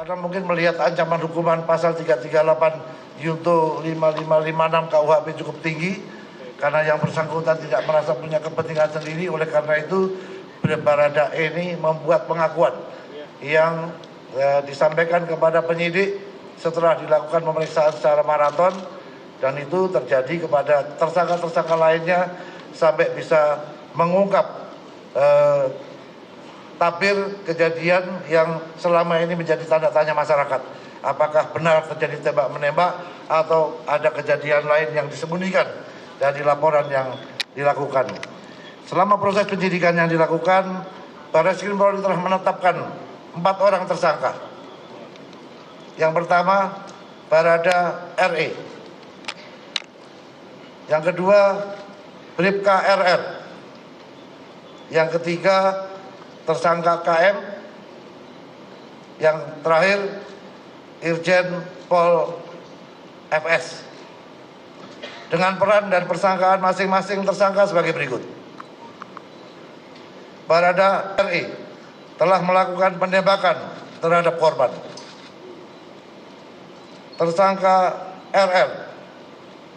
Karena mungkin melihat ancaman hukuman pasal 338 Junto 5556 KUHP cukup tinggi, karena yang bersangkutan tidak merasa punya kepentingan sendiri. Oleh karena itu Baradae ini membuat pengakuan yang disampaikan kepada penyidik setelah dilakukan pemeriksaan secara maraton, dan itu terjadi kepada tersangka-tersangka lainnya sampai bisa mengungkap tabir kejadian yang selama ini menjadi tanda tanya masyarakat. Apakah benar terjadi tembak menembak atau ada kejadian lain yang disembunyikan dari laporan yang dilakukan. Selama proses penyidikan yang dilakukan, Barreskrim Polri telah menetapkan 4 orang tersangka. Yang pertama, Barada RE. Yang kedua, Bribka RR. Yang ketiga, tersangka KM. Yang terakhir, Irjen Pol FS. Dengan peran dan persangkaan masing-masing tersangka sebagai berikut. Barada RE telah melakukan penembakan terhadap korban. Tersangka RR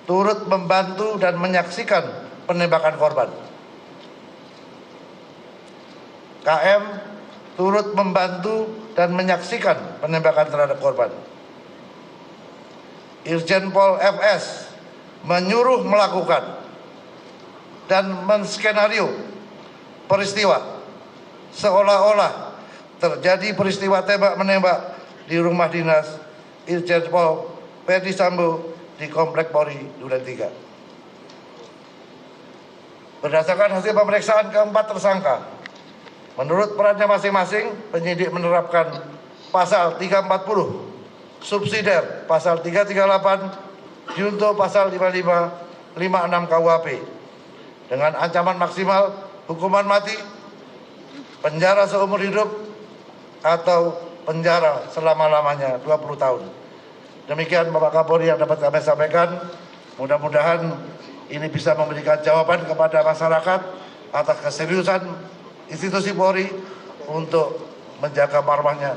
turut membantu dan menyaksikan penembakan korban. KM turut membantu dan menyaksikan penembakan terhadap korban. Irjen Pol FS menyuruh melakukan dan menskenario peristiwa seolah-olah terjadi peristiwa tembak-menembak di rumah dinas Irjen Pol Verdi Sambo di Komplek Polri Duren 3. Berdasarkan hasil pemeriksaan keempat tersangka, menurut perannya masing-masing, penyidik menerapkan pasal 340, subsidiar pasal 338, junto pasal 5556 KUHP dengan ancaman maksimal hukuman mati, penjara seumur hidup, atau penjara selama-lamanya 20 tahun. Demikian Bapak Kapolri yang dapat kami sampaikan. Mudah-mudahan ini bisa memberikan jawaban kepada masyarakat atas keseriusan institusi Polri untuk menjaga marwahnya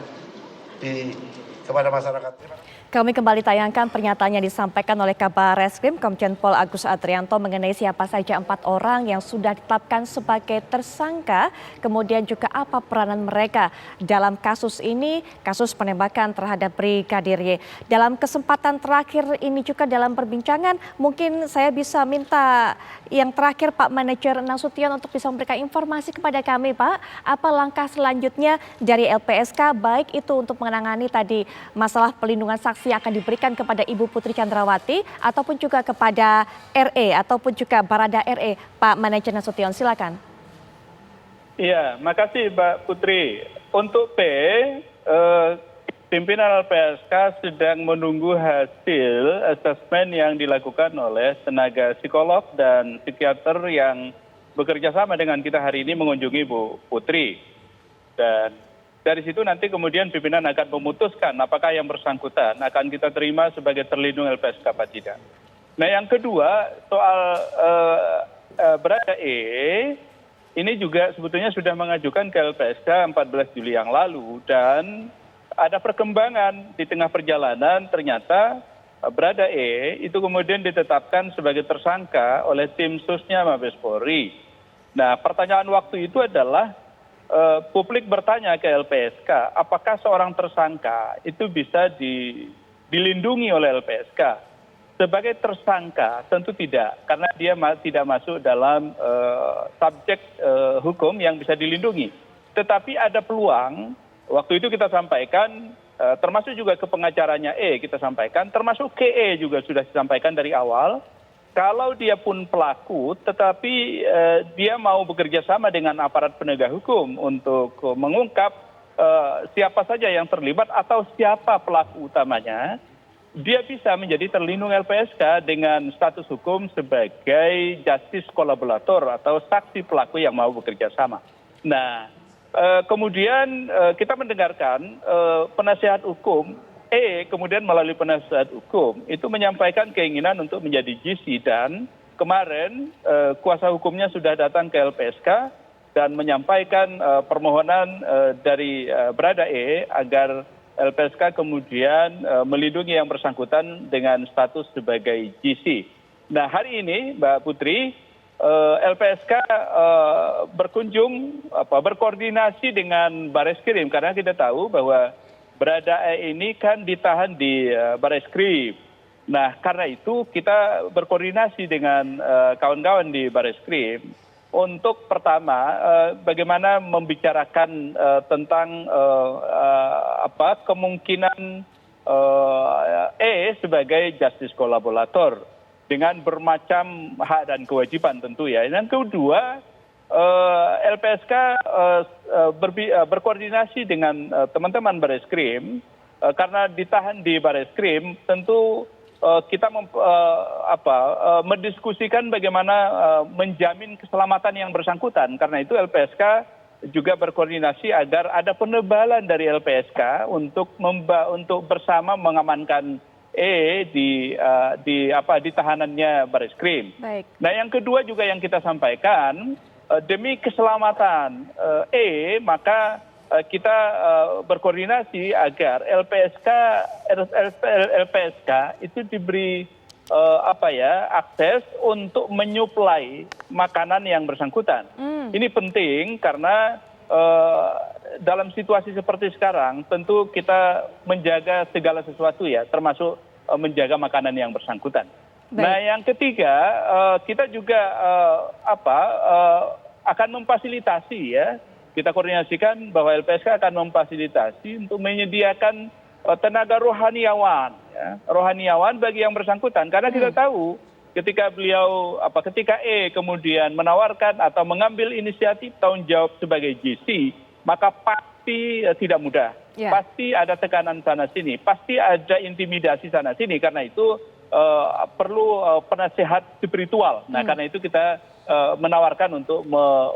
kepada masyarakat. Kami kembali tayangkan pernyataan yang disampaikan oleh Kabar Reskrim Komjen Pol Agus Adrianto mengenai siapa saja 4 orang yang sudah ditetapkan sebagai tersangka, kemudian juga apa peranan mereka dalam kasus ini, kasus penembakan terhadap Brigadir Y. Dalam kesempatan terakhir ini juga dalam perbincangan, mungkin saya bisa minta yang terakhir Pak Manajer Nasution untuk bisa memberikan informasi kepada kami, Pak. Apa langkah selanjutnya dari LPSK, baik itu untuk menangani tadi masalah pelindungan saksi yang akan diberikan kepada Ibu Putri Chandrawati ataupun juga kepada RE ataupun juga Barada RE. Pak Manajer Nasution, silakan. Iya, makasih Mbak Putri. Untuk P, pimpinan LPSK sedang menunggu hasil asesmen yang dilakukan oleh tenaga psikolog dan psikiater yang bekerja sama dengan kita hari ini mengunjungi Bu Putri. Dan dari situ nanti kemudian pimpinan akan memutuskan apakah yang bersangkutan akan kita terima sebagai terlindung LPSK apa tidak. Nah yang kedua soal Barada E, ini juga sebetulnya sudah mengajukan ke LPSK 14 Juli yang lalu, dan ada perkembangan di tengah perjalanan. Ternyata Barada E itu kemudian ditetapkan sebagai tersangka oleh tim susnya Mabes Polri. Nah pertanyaan waktu itu adalah publik bertanya ke LPSK, apakah seorang tersangka itu bisa dilindungi oleh LPSK? Sebagai tersangka tentu tidak, karena dia tidak masuk dalam subjek hukum yang bisa dilindungi. Tetapi ada peluang, waktu itu kita sampaikan, termasuk juga ke pengacaranya E kita sampaikan, termasuk ke E juga sudah disampaikan dari awal, kalau dia pun pelaku, tetapi dia mau bekerja sama dengan aparat penegak hukum untuk mengungkap siapa saja yang terlibat atau siapa pelaku utamanya, dia bisa menjadi terlindung LPSK dengan status hukum sebagai justice collaborator atau saksi pelaku yang mau bekerja sama. Nah, kemudian kita mendengarkan penasihat hukum E kemudian melalui penasihat hukum itu menyampaikan keinginan untuk menjadi GC, dan kemarin kuasa hukumnya sudah datang ke LPSK dan menyampaikan permohonan dari Barada E agar LPSK kemudian melindungi yang bersangkutan dengan status sebagai GC. Nah, hari ini Mbak Putri, LPSK berkoordinasi dengan Bareskrim karena kita tahu bahwa Baradae ini kan ditahan di Bareskrim. Nah, karena itu kita berkoordinasi dengan kawan-kawan di Bareskrim untuk pertama bagaimana membicarakan tentang kemungkinan sebagai justice kolaborator dengan bermacam hak dan kewajiban tentu ya. Yang kedua, LPSK berkoordinasi dengan teman-teman Bareskrim karena ditahan di Bareskrim tentu kita mendiskusikan bagaimana menjamin keselamatan yang bersangkutan. Karena itu LPSK juga berkoordinasi agar ada penebalan dari LPSK untuk bersama mengamankan di tahanannya Bareskrim. Baik. Nah, yang kedua juga yang kita sampaikan demi keselamatan maka kita berkoordinasi agar LPSK itu diberi akses untuk menyuplai makanan yang bersangkutan. Ini penting karena dalam situasi seperti sekarang tentu kita menjaga segala sesuatu ya, termasuk menjaga makanan yang bersangkutan. Baik. Nah, yang ketiga kita juga akan memfasilitasi ya. Kita koordinasikan bahwa LPSK akan memfasilitasi untuk menyediakan tenaga rohaniawan, ya, rohaniawan bagi yang bersangkutan. Karena kita tahu ketika ketika kemudian menawarkan atau mengambil inisiatif tanggung jawab sebagai GC, maka pasti tidak mudah. Ya. Pasti ada tekanan sana sini, pasti ada intimidasi sana sini. Karena itu perlu penasehat spiritual. Nah, karena itu kita menawarkan untuk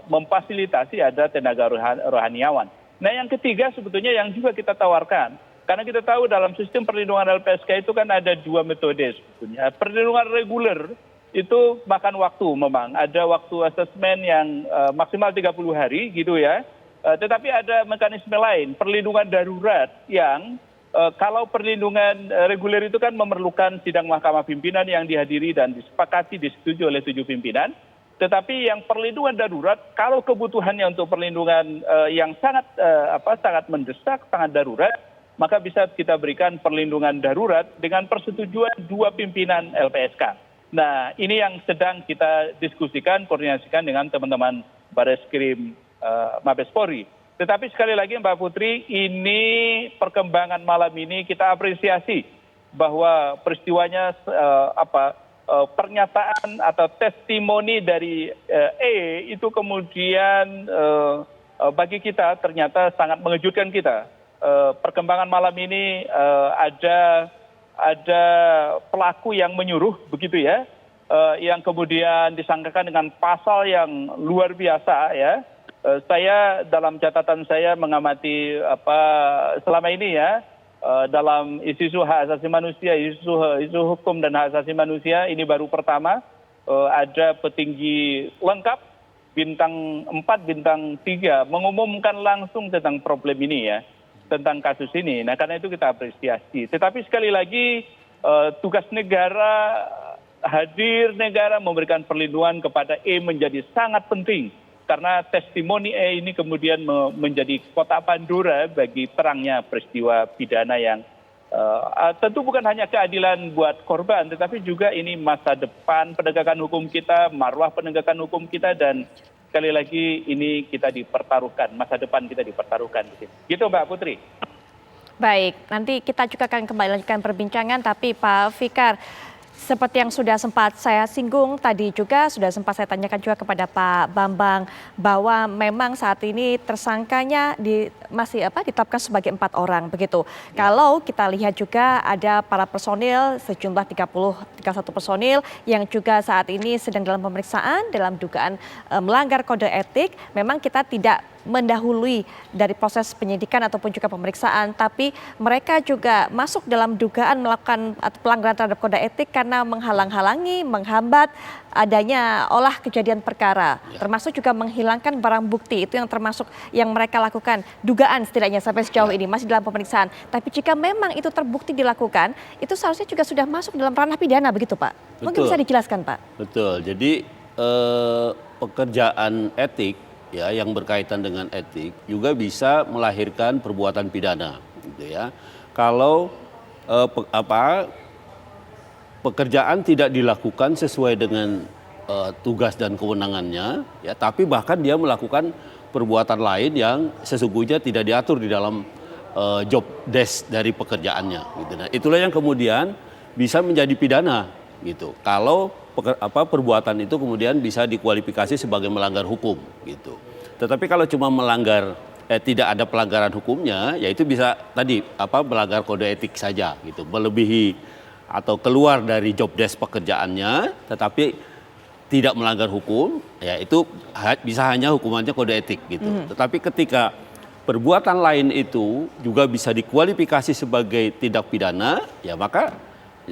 memfasilitasi ada tenaga rohaniawan. Nah, yang ketiga sebetulnya yang juga kita tawarkan, karena kita tahu dalam sistem perlindungan LPSK itu kan ada dua metode sebetulnya. Perlindungan reguler itu makan waktu memang. Ada waktu asesmen yang maksimal 30 hari gitu ya. Tetapi ada mekanisme lain, perlindungan darurat yang kalau perlindungan reguler itu kan memerlukan sidang mahkamah pimpinan yang dihadiri dan disepakati disetujui oleh 7 pimpinan. Tetapi yang perlindungan darurat, kalau kebutuhannya untuk perlindungan yang sangat mendesak, sangat darurat, maka bisa kita berikan perlindungan darurat dengan persetujuan 2 pimpinan LPSK. Nah, ini yang sedang kita diskusikan, koordinasikan dengan teman-teman Bareskrim Mabes Polri. Tetapi sekali lagi Mbak Putri, ini perkembangan malam ini kita apresiasi bahwa peristiwanya pernyataan atau testimoni dari itu kemudian bagi kita ternyata sangat mengejutkan kita. Perkembangan malam ini ada pelaku yang menyuruh begitu ya, yang kemudian disangkakan dengan pasal yang luar biasa ya. Saya dalam catatan saya mengamati selama ini ya, dalam isu hak asasi manusia, isu hukum dan hak asasi manusia, ini baru pertama ada petinggi lengkap bintang 4, bintang 3 mengumumkan langsung tentang problem ini ya, tentang kasus ini. Nah, karena itu kita apresiasi. Tetapi sekali lagi tugas negara, hadir negara memberikan perlindungan kepada menjadi sangat penting. Karena testimoni ini kemudian menjadi kotak Pandora bagi terangnya peristiwa pidana yang tentu bukan hanya keadilan buat korban, tetapi juga ini masa depan penegakan hukum kita, marwah penegakan hukum kita, dan sekali lagi ini kita dipertaruhkan, masa depan kita dipertaruhkan di sini. Gitu Mbak Putri. Baik, nanti kita juga akan kembali lanjutkan perbincangan, tapi Pak Fikar, seperti yang sudah sempat saya singgung tadi juga, sudah sempat saya tanyakan juga kepada Pak Bambang bahwa memang saat ini tersangkanya masih ditetapkan sebagai 4 orang begitu. Ya. Kalau kita lihat juga ada para personil sejumlah 31 personil yang juga saat ini sedang dalam pemeriksaan dalam dugaan melanggar kode etik. Memang kita tidak mendahului dari proses penyidikan ataupun juga pemeriksaan, tapi mereka juga masuk dalam dugaan melakukan pelanggaran terhadap kode etik karena menghalang-halangi, menghambat adanya olah kejadian perkara, termasuk juga menghilangkan barang bukti. Itu yang termasuk yang mereka lakukan, dugaan setidaknya sampai sejauh ini masih dalam pemeriksaan. Tapi jika memang itu terbukti dilakukan, itu seharusnya juga sudah masuk dalam ranah pidana, begitu Pak? Mungkin bisa dijelaskan Pak? Betul, jadi pekerjaan etik ya yang berkaitan dengan etik juga bisa melahirkan perbuatan pidana, gitu ya. Kalau pekerjaan tidak dilakukan sesuai dengan tugas dan kewenangannya, ya, tapi bahkan dia melakukan perbuatan lain yang sesungguhnya tidak diatur di dalam job desk dari pekerjaannya, gitu. Nah, itulah yang kemudian bisa menjadi pidana, gitu. Kalau perbuatan itu kemudian bisa dikualifikasi sebagai melanggar hukum, gitu. Tetapi kalau cuma melanggar tidak ada pelanggaran hukumnya, ya itu bisa tadi melanggar kode etik saja, gitu, melebihi atau keluar dari job desk pekerjaannya, tetapi tidak melanggar hukum, ya itu bisa hanya hukumannya kode etik, gitu. Tetapi ketika perbuatan lain itu juga bisa dikualifikasi sebagai tindak pidana, ya maka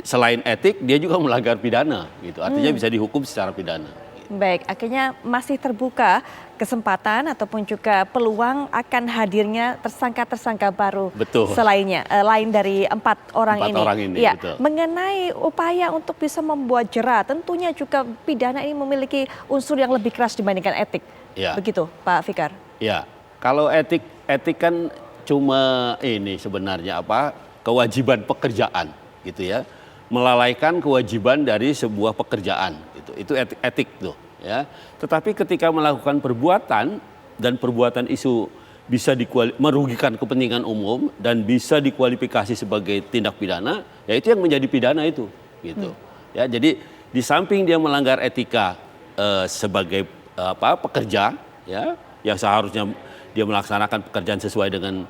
selain etik dia juga melanggar pidana, gitu. Artinya bisa dihukum secara pidana. Baik, akhirnya masih terbuka kesempatan ataupun juga peluang akan hadirnya tersangka-tersangka baru. Betul. Selainnya, lain dari empat orang ini. Ya, betul. mengenai upaya untuk bisa membuat jera, tentunya juga pidana ini memiliki unsur yang lebih keras dibandingkan etik. Ya. Begitu, Pak Fikar? Ya, kalau etik kan cuma ini sebenarnya kewajiban pekerjaan, gitu ya. Melalaikan kewajiban dari sebuah pekerjaan, gitu. Itu etik tuh, ya. Tetapi ketika melakukan perbuatan dan perbuatan itu bisa merugikan kepentingan umum dan bisa dikualifikasi sebagai tindak pidana, ya itu yang menjadi pidana itu, gitu. Ya, jadi di samping dia melanggar etika sebagai pekerja, ya, yang seharusnya dia melaksanakan pekerjaan sesuai dengan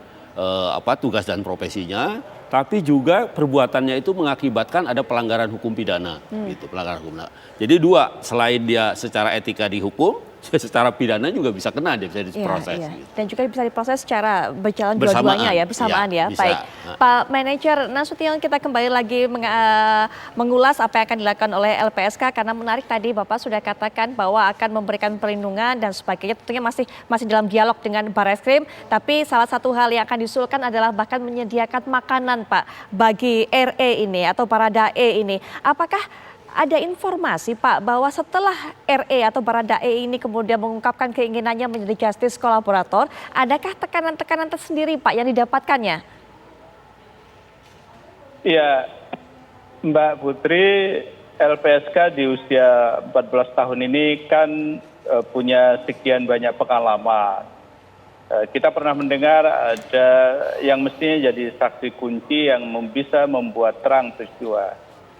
tugas dan profesinya, tapi juga perbuatannya itu mengakibatkan ada pelanggaran hukum pidana, gitu, pelanggaran hukum. Jadi dua, selain dia secara etika dihukum, secara pidana juga bisa kena, dia bisa diproses. Iya. Gitu. Dan juga bisa diproses secara berjalan dua-duanya ya, bersamaan ya. Bisa. Baik, Pak Manajer Nasution, kita kembali lagi mengulas apa yang akan dilakukan oleh LPSK karena menarik tadi Bapak sudah katakan bahwa akan memberikan perlindungan dan sebagainya. Tentunya masih dalam dialog dengan Barreskrim, tapi salah satu hal yang akan diusulkan adalah bahkan menyediakan makanan Pak bagi RE ini atau Baradae ini. Apakah ada informasi Pak bahwa setelah RE atau Baradae ini kemudian mengungkapkan keinginannya menjadi justice kolaborator, adakah tekanan-tekanan tersendiri Pak yang didapatkannya? Ya, Mbak Putri, LPSK di usia 14 tahun ini kan punya sekian banyak pengalaman. Kita pernah mendengar ada yang mestinya jadi saksi kunci yang bisa membuat terang peristiwa.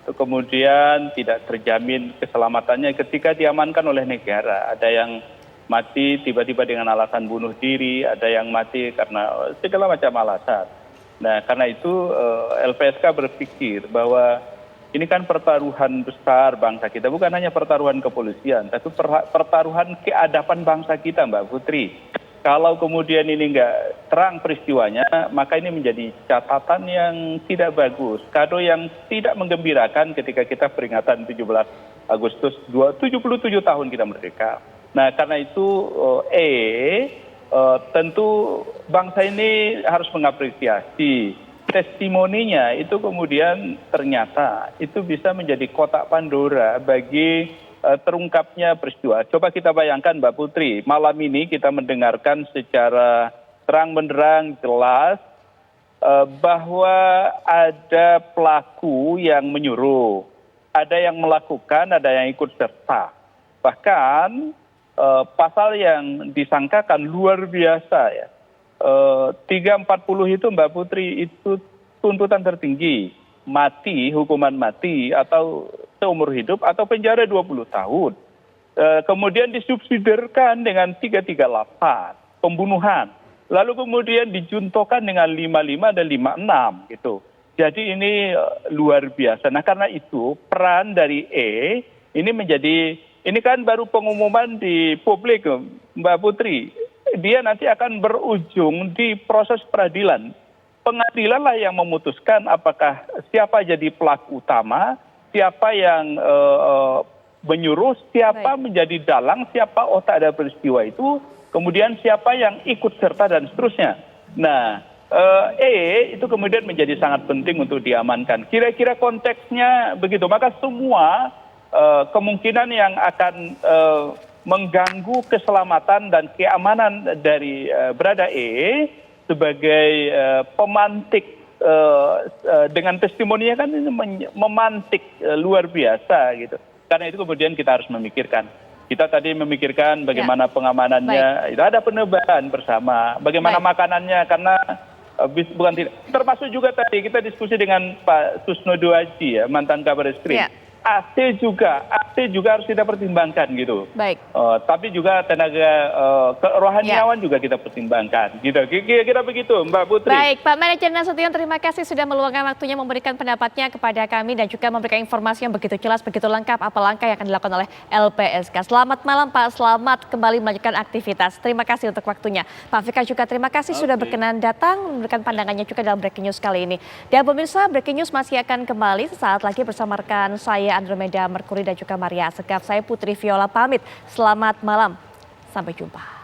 Itu kemudian tidak terjamin keselamatannya ketika diamankan oleh negara. Ada yang mati tiba-tiba dengan alasan bunuh diri, ada yang mati karena segala macam alasan. Nah, karena itu LPSK berpikir bahwa ini kan pertaruhan besar bangsa kita, bukan hanya pertaruhan kepolisian, tapi pertaruhan keadapan bangsa kita, Mbak Putri. Kalau kemudian ini nggak terang peristiwanya, maka ini menjadi catatan yang tidak bagus, kado yang tidak menggembirakan ketika kita peringatan 17 Agustus 77 tahun kita merdeka. Nah, karena itu tentu bangsa ini harus mengapresiasi testimoninya itu kemudian ternyata itu bisa menjadi kotak Pandora bagi terungkapnya peristiwa. Coba kita bayangkan Mbak Putri, malam ini kita mendengarkan secara terang benderang jelas bahwa ada pelaku yang menyuruh, ada yang melakukan, ada yang ikut serta. Bahkan pasal yang disangkakan luar biasa ya. 340 itu Mbak Putri itu tuntutan tertinggi, mati, hukuman mati atau seumur hidup atau penjara 20 tahun. Kemudian disubsidiarkan dengan 338 pembunuhan. Lalu kemudian dijuntokan dengan 55 dan 56 gitu. Jadi ini luar biasa. Nah, karena itu peran dari ini kan baru pengumuman di publik Mbak Putri. dia nanti akan berujung di proses peradilan. Pengadilanlah yang memutuskan apakah siapa jadi pelaku utama, siapa yang menyuruh, siapa menjadi dalang, siapa otak dari peristiwa itu, kemudian siapa yang ikut serta dan seterusnya. Nah, itu kemudian menjadi sangat penting untuk diamankan. Kira-kira konteksnya begitu. Maka semua kemungkinan yang akan mengganggu keselamatan dan keamanan dari Brada sebagai pemantik dengan testimoninya kan ini memantik luar biasa gitu. Karena itu kemudian kita harus memikirkan. Kita tadi memikirkan bagaimana pengamanannya, itu ada penebalan bersama, bagaimana makanannya, karena bukan tidak. Termasuk juga tadi kita diskusi dengan Pak Susno Duaji ya, mantan Kabar Eskrim. AC juga harus kita pertimbangkan gitu. Baik. Tapi juga tenaga kerohaniawan juga kita pertimbangkan gitu. Kira-kira begitu Mbak Putri. Baik, Pak Manajer Nasution, terima kasih sudah meluangkan waktunya memberikan pendapatnya kepada kami dan juga memberikan informasi yang begitu jelas, begitu lengkap apa langkah yang akan dilakukan oleh LPSK. Selamat malam Pak, selamat kembali melanjutkan aktivitas. Terima kasih untuk waktunya. Pak Fikar juga terima kasih sudah berkenan datang memberikan pandangannya juga dalam Breaking News kali ini. Dan pemirsa, Breaking News masih akan kembali sesaat lagi bersama rekan saya Andromeda Merkuri dan juga Maria Segaf. Saya Putri Viola pamit. Selamat malam. Sampai jumpa.